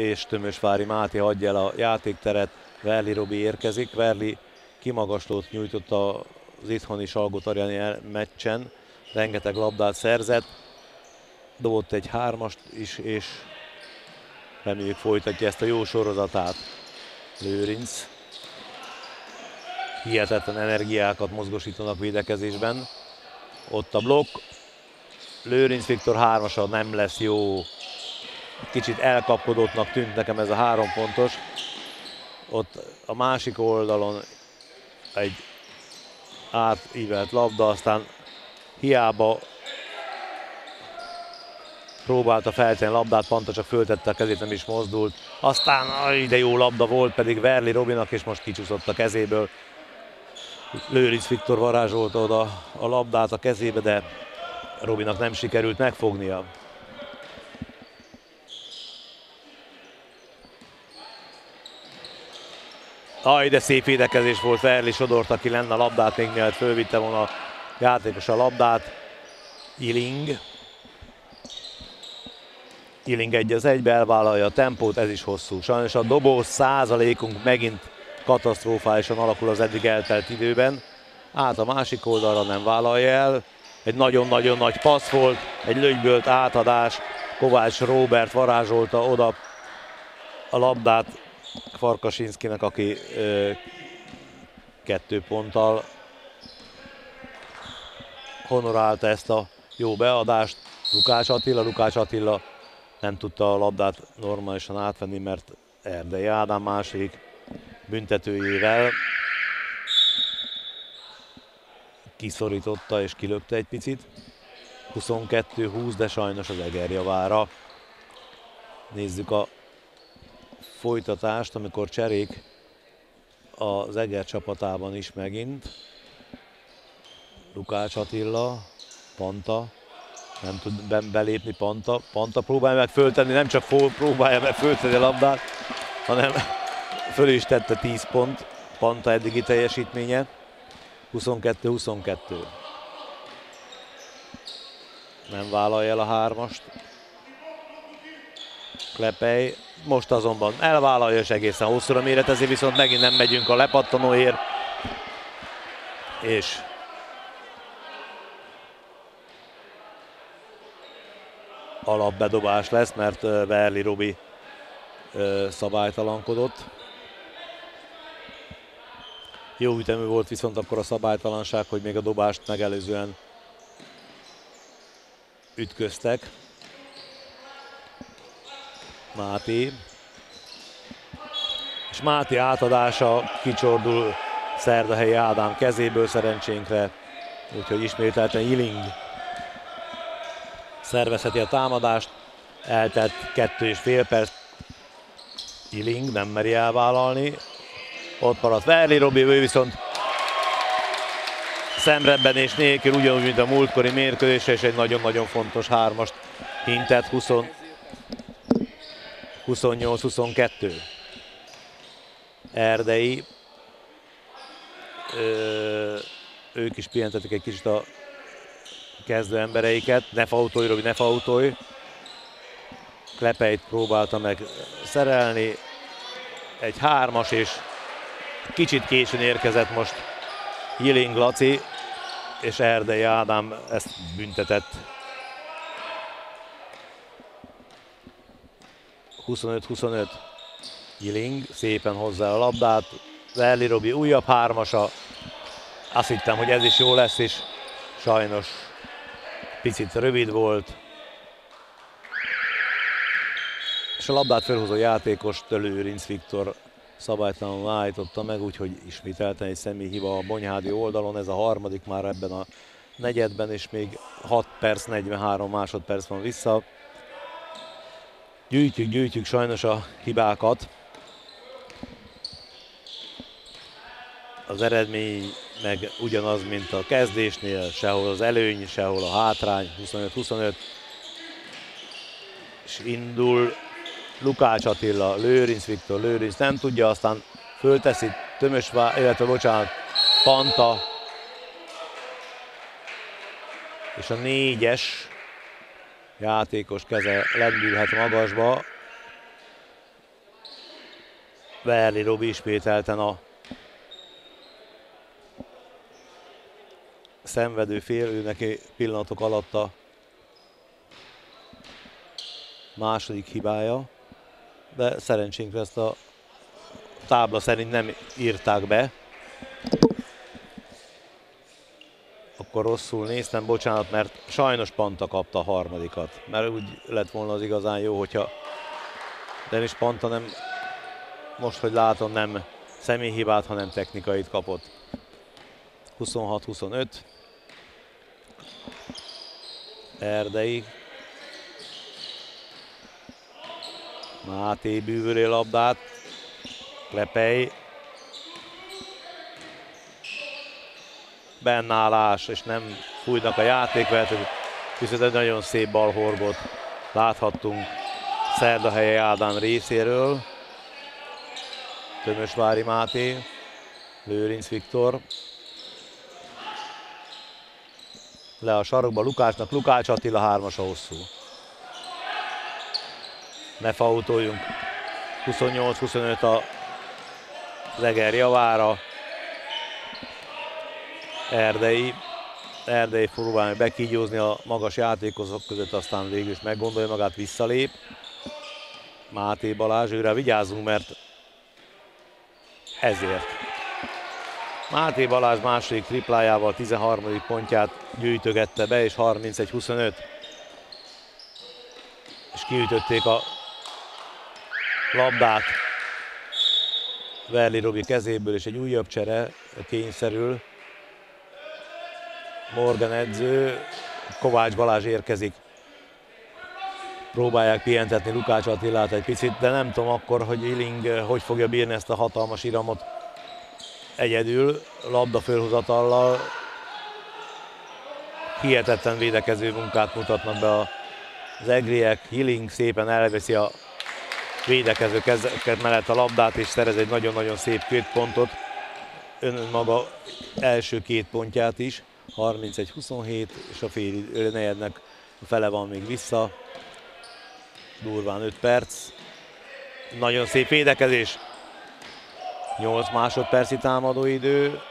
és Tömösvári Máté hagyja el a játékteret, Verli Robi érkezik. Verli kimagaslót nyújtott az itthoni Salgótarjáni meccsen, rengeteg labdát szerzett, dobott egy 3-ast is, és reméljük folytatja ezt a jó sorozatát. Lőrinc. Hihetetlen energiákat mozgosítanak védekezésben. Ott a blokk. Lőrinc Viktor 3-asa nem lesz jó. Kicsit elkapkodottnak tűnt nekem ez a 3 pontos. Ott a másik oldalon egy átívelt labda, aztán hiába próbálta feltenni a labdát, Panta csak föltette a kezét, nem is mozdult. Aztán de jó labda volt pedig Verli Robinak, és most kicsúszott a kezéből. Lőrinc Viktor varázsolta oda a labdát a kezébe, de Robinak nem sikerült megfognia. De szép védekezés volt, Verli sodorta ki lenne a labdát, még mielőtt fölvitte volna a játékos a labdát. Iling 1-1-be elvállalja a tempót, ez is hosszú. Sajnos a dobós százalékunk megint katasztrofálisan alakul az eddig eltelt időben. Át a másik oldalra nem vállalja el. Egy nagyon-nagyon nagy passz volt, egy lögybölt átadás. Kovács Róbert varázsolta oda a labdát Farkasinszkinek, aki 2 ponttal honorálta ezt a jó beadást. Lukács Attila nem tudta a labdát normálisan átvenni, mert Erdei Ádám második büntetőjével kiszorította és kilökte egy picit. 22-20, de sajnos az Eger javára. Nézzük a folytatást, amikor cserék az Eger csapatában is megint. Lukács Attila, Panta, nem tud belépni Panta. Panta próbálja meg föltenni, nem csak próbálja meg föltenni a labdát, hanem föl is tette 10 pont Panta eddigi teljesítménye. 22-22. Nem vállalja el a 3-ast. Klepej most azonban elvállalja, és egészen hosszúra méretezi, viszont megint nem megyünk a lepattanóért. És alapbedobás lesz, mert Verli Robi szabálytalankodott. Jó ütemű volt viszont akkor a szabálytalanság, hogy még a dobást megelőzően ütköztek. Máté. És Máté átadása kicsordul Szerdahelyi Ádám kezéből szerencsénkre, úgyhogy ismételten Iling szervezheti a támadást. Eltelt 2,5 perc. Iling nem meri elvállalni. Ott maradt Verli Robi, ő viszont szemrebbenés nélkül, ugyanúgy, mint a múltkori mérkőzés, és egy nagyon-nagyon fontos 3-ast hintett. 28-22. Erdei. Ők is pihentetik egy kicsit a kezdő embereiket. Ne fautolj, Robi, ne fautolj. Klepeit próbálta meg szerelni. Egy 3-as, és kicsit későn érkezett most Iling Laci, és Erdei Ádám ezt büntetett. 25-25. Iling szépen hozzá a labdát. Verli Robi újabb 3-asa. Azt hittem, hogy ez is jó lesz, és sajnos picit rövid volt. És a labdát felhozó játékos Lőrinc Viktor szabálytalanul állította meg, úgyhogy ismételten egy személyhiba a Bonyhádi oldalon. Ez a harmadik már ebben a negyedben, és még 6 perc, 43 másodperc van vissza. Gyűjtjük sajnos a hibákat. Az eredmény meg ugyanaz, mint a kezdésnél, sehol az előny, sehol a hátrány. 25-25. És indul Lukács Attila, Lőrinc Viktor, Lőrinc nem tudja, aztán fölteszi Panta. És a 4-es játékos keze lendülhet magasba. Verli Robi ismételten a szenvedő fél, ő neki pillanatok alatt a második hibája, de szerencsénkre ezt a tábla szerint nem írták be. Akkor rosszul néztem, bocsánat, mert sajnos Panta kapta a harmadikat, mert úgy lett volna az igazán jó, hogyha Denis Panta nem, most hogy látom, nem személyhibát, hanem technikait kapott. 26-25. Erdei. Máté bűvöli a labdát. Klepej. Bennállás, és nem fújnak a játékvezetők. Viszont egy nagyon szép balhorgot láthattunk Szerdahelyi Ádám részéről. Tömösvári Máté. Lőrinc Viktor. Le a sarokba Lukácsnak, Lukács Attila, 3-as a hosszú. Ne fautoljunk. 28-25 az Eger javára. Erdei próbálja bekígyózni a magas játékosok között, aztán végül is meggondolja magát, visszalép. Máté Balázs, őre vigyázzunk, mert ezért. Máté Balázs második triplájával 13. pontját gyűjtögette be, és 31-25. És kiütötték a labdát Verli Robi kezéből, és egy újabb csere kényszerül. Morgan edző, Kovács Balázs érkezik. Próbálják pihentetni Lukács Attilát egy picit, de nem tudom akkor, hogy Illing hogy fogja bírni ezt a hatalmas iramot egyedül, labda fölhozatallal. Hihetetlen védekező munkát mutatnak be az egriek. Illing szépen elveszi a védekező kezeket mellett a labdát, és szerez egy nagyon-nagyon szép 2 pontot. Önmaga első 2 pontját is. 31-27, és a fél negyednek a fele van még vissza. Durván 5 perc. Nagyon szép védekezés. 8 másodperci támadóidő.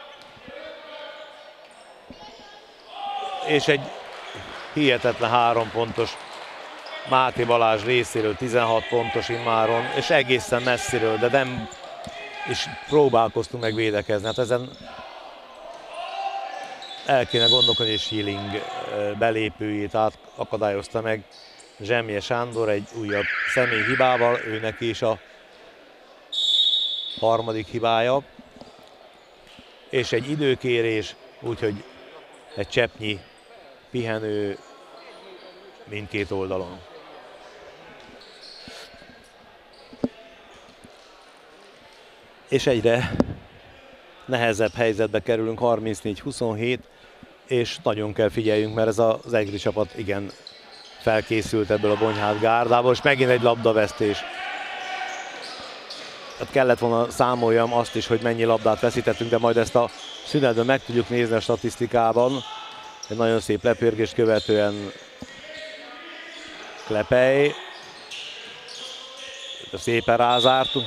És egy hihetetlen 3 pontos Máté Balázs részéről, 16 pontos immáron, és egészen messziről, de nem is próbálkoztunk meg védekezni. Hát ezen el kéne gondolkodni, és Illing belépőjét akadályozta meg Zsemje Sándor egy újabb személyhibával, ő neki is a harmadik hibája. És egy időkérés, úgyhogy egy cseppnyi pihenő mindkét oldalon. És egyre nehezebb helyzetbe kerülünk, 34-27, és nagyon kell figyeljünk, mert ez az egri csapat igen felkészült ebből a Bonyhád gárdából, és megint egy labdavesztés. Tehát kellett volna számoljam azt is, hogy mennyi labdát veszítettünk, de majd ezt a szünetben meg tudjuk nézni a statisztikában. Egy nagyon szép lepörgést követően Klepej. Szépen rázártunk.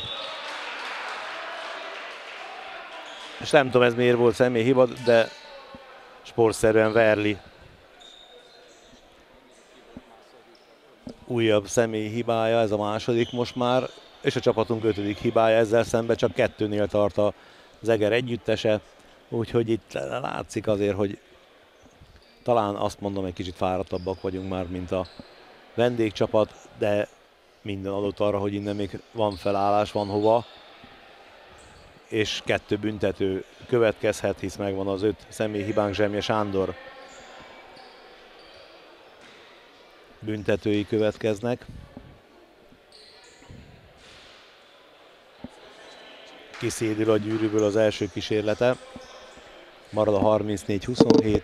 És nem tudom, ez miért volt személyhiba, de sportszerűen Verli. Újabb személyhibája, ez a második most már, és a csapatunk 5. hibája, ezzel szemben csak 2-nél tart az Eger együttese, úgyhogy itt látszik azért, hogy talán azt mondom, egy kicsit fáradtabbak vagyunk már, mint a vendégcsapat, de minden adott arra, hogy innen még van felállás, van hova, és 2 büntető következhet, hisz megvan az 5 személyhibánk, Zsemje Sándor büntetői következnek. Kiszédül a gyűrűből az első kísérlete, marad a 34-27.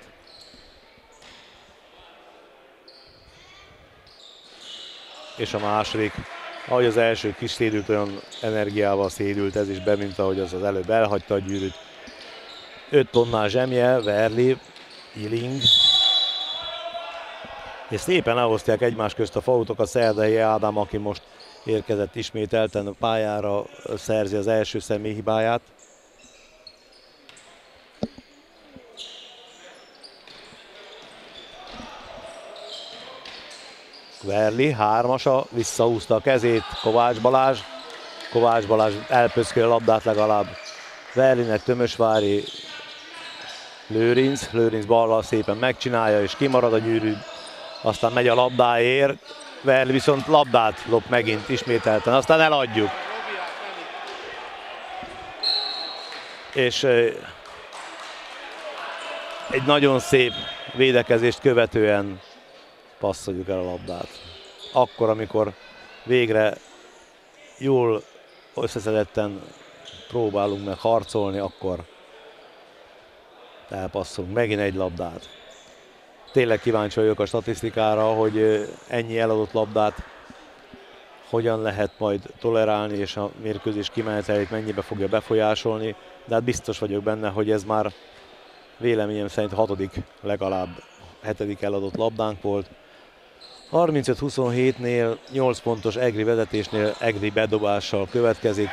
És a második, ahogy az első kis szédült, olyan energiával szédült ez is be, mint ahogy az előbb elhagyta a gyűrűt. 5 pontnál Zsemje, Verli, Illing. És szépen leosztják egymás közt a fautokat, Szerdahelyi Ádám, aki most érkezett ismételten a pályára, szerzi az első személyhibáját. Verli, hármasa, visszahúzta a kezét Kovács Balázs. Kovács Balázs elpöszköl a labdát legalább Verlinek, Tömösvári, Lőrinc ballal szépen megcsinálja és kimarad a gyűrű, aztán megy a labdáért, Verli viszont labdát lop megint ismételten, aztán eladjuk. És egy nagyon szép védekezést követően passzoljuk el a labdát. Akkor, amikor végre jól összeszedetten próbálunk meg harcolni, akkor elpasszolunk megint egy labdát. Tényleg kíváncsi vagyok a statisztikára, hogy ennyi eladott labdát hogyan lehet majd tolerálni, és a mérkőzés kimenetelét mennyibe fogja befolyásolni, de hát biztos vagyok benne, hogy ez már véleményem szerint legalább 7. eladott labdánk volt. 35-27-nél 8 pontos Egri vezetésnél Egri bedobással következik.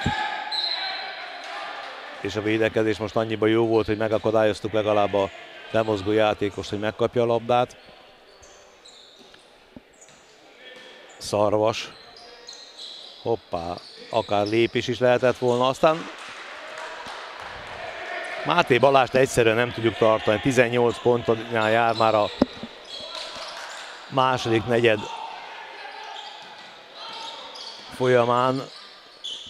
És a védekezés most annyiban jó volt, hogy megakadályoztuk legalább a lemozgó játékost, hogy megkapja a labdát. Szarvas. Hoppá, akár lépés is lehetett volna. Aztán Máté Balást egyszerűen nem tudjuk tartani. 18 pontnál jár már a második negyed folyamán.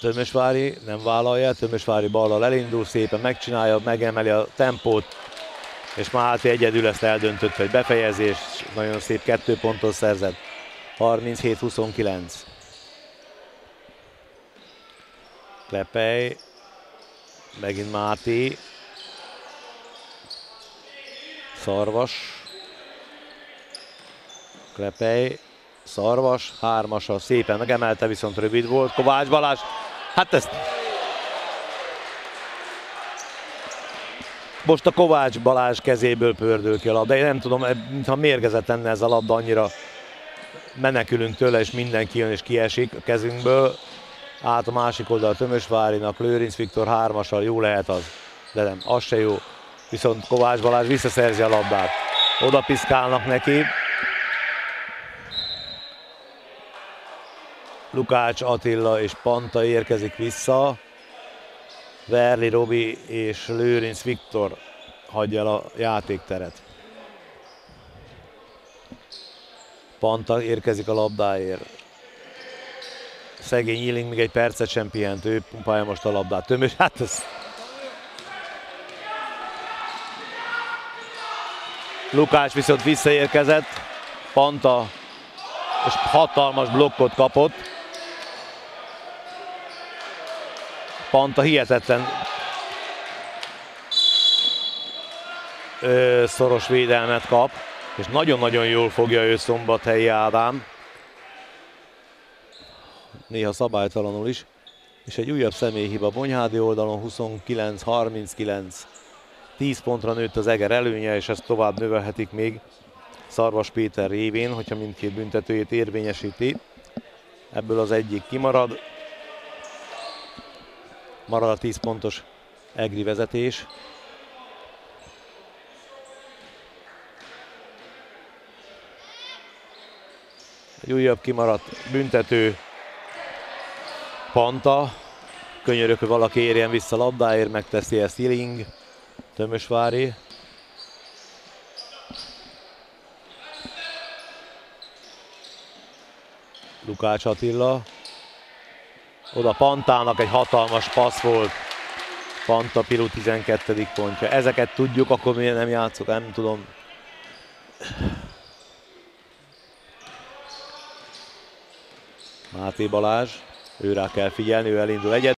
Tömösvári nem vállalja, Tömösvári ballal elindul, szépen megcsinálja, megemeli a tempót, és Máté egyedül ezt eldöntött, hogy befejezés, nagyon szép 2 pontot szerzett. 37-29. Klepej, megint Máté, Szarvas, Klepej, Szarvas, hármasa szépen megemelte, viszont rövid volt. Kovács Balázs, hát ezt most a Kovács Balázs kezéből pördül ki a labda. Én nem tudom, mintha mérgezett lenne ez a labda, annyira menekülünk tőle, és mindenki jön és kiesik a kezünkből. Át a másik oldal Tömösvárinak, Lőrinc Viktor hármassal, jó lehet az, de nem, az se jó. Viszont Kovács Balázs visszaszerzi a labdát. Oda piszkálnak neki. Lukács Attila és Panta érkezik vissza. Verli Robi és Lőrinc Viktor hagyja el a játékteret. Panta érkezik a labdáért. Szegény Illing még egy percet sem pihent, ő pumpálja most a labdát. Tömös, hát ez... Lukács viszont visszaérkezett. Panta és hatalmas blokkot kapott. Panta hihetetlen szoros védelmet kap, és nagyon-nagyon jól fogja ő Szombathelyi Ádám. Néha szabálytalanul is. És egy újabb személyhiba Bonyhádi oldalon, 29-39. 10 pontra nőtt az Eger előnye, és ezt tovább növelhetik még Szarvas Péter révén, hogyha mindkét büntetőjét érvényesíti. Ebből az egyik kimarad. Marad a 10 pontos Egri vezetés. Egy újabb kimaradt büntető Panta. Könyörök, hogy valaki érjen vissza labdáért, megteszi ezt Illing. Tömösvári. Lukács Attila. Oda Pantának egy hatalmas passz volt. Panta Pilu 12. pontja. Ezeket tudjuk, akkor miért nem játszok, nem tudom. Máté Balázs, ő rá kell figyelni, ő elindul egyet.